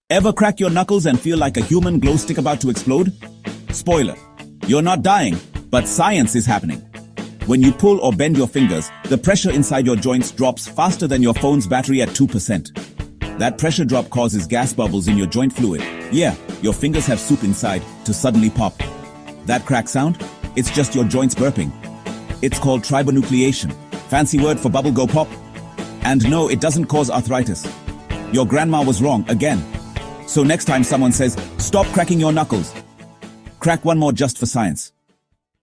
Ever crack your knuckles and feel like a human glow stick about to explode? Spoiler, you're not dying, but science is happening. When you pull or bend your fingers, the pressure inside your joints drops faster than your phone's battery at 2%. That pressure drop causes gas bubbles in your joint fluid. Yeah, your fingers have soup inside to suddenly pop. That crack sound? It's just your joints burping. It's called tribonucleation. Fancy word for bubble go pop. And no, it doesn't cause arthritis. Your grandma was wrong again. So next time someone says, stop cracking your knuckles, crack one more just for science.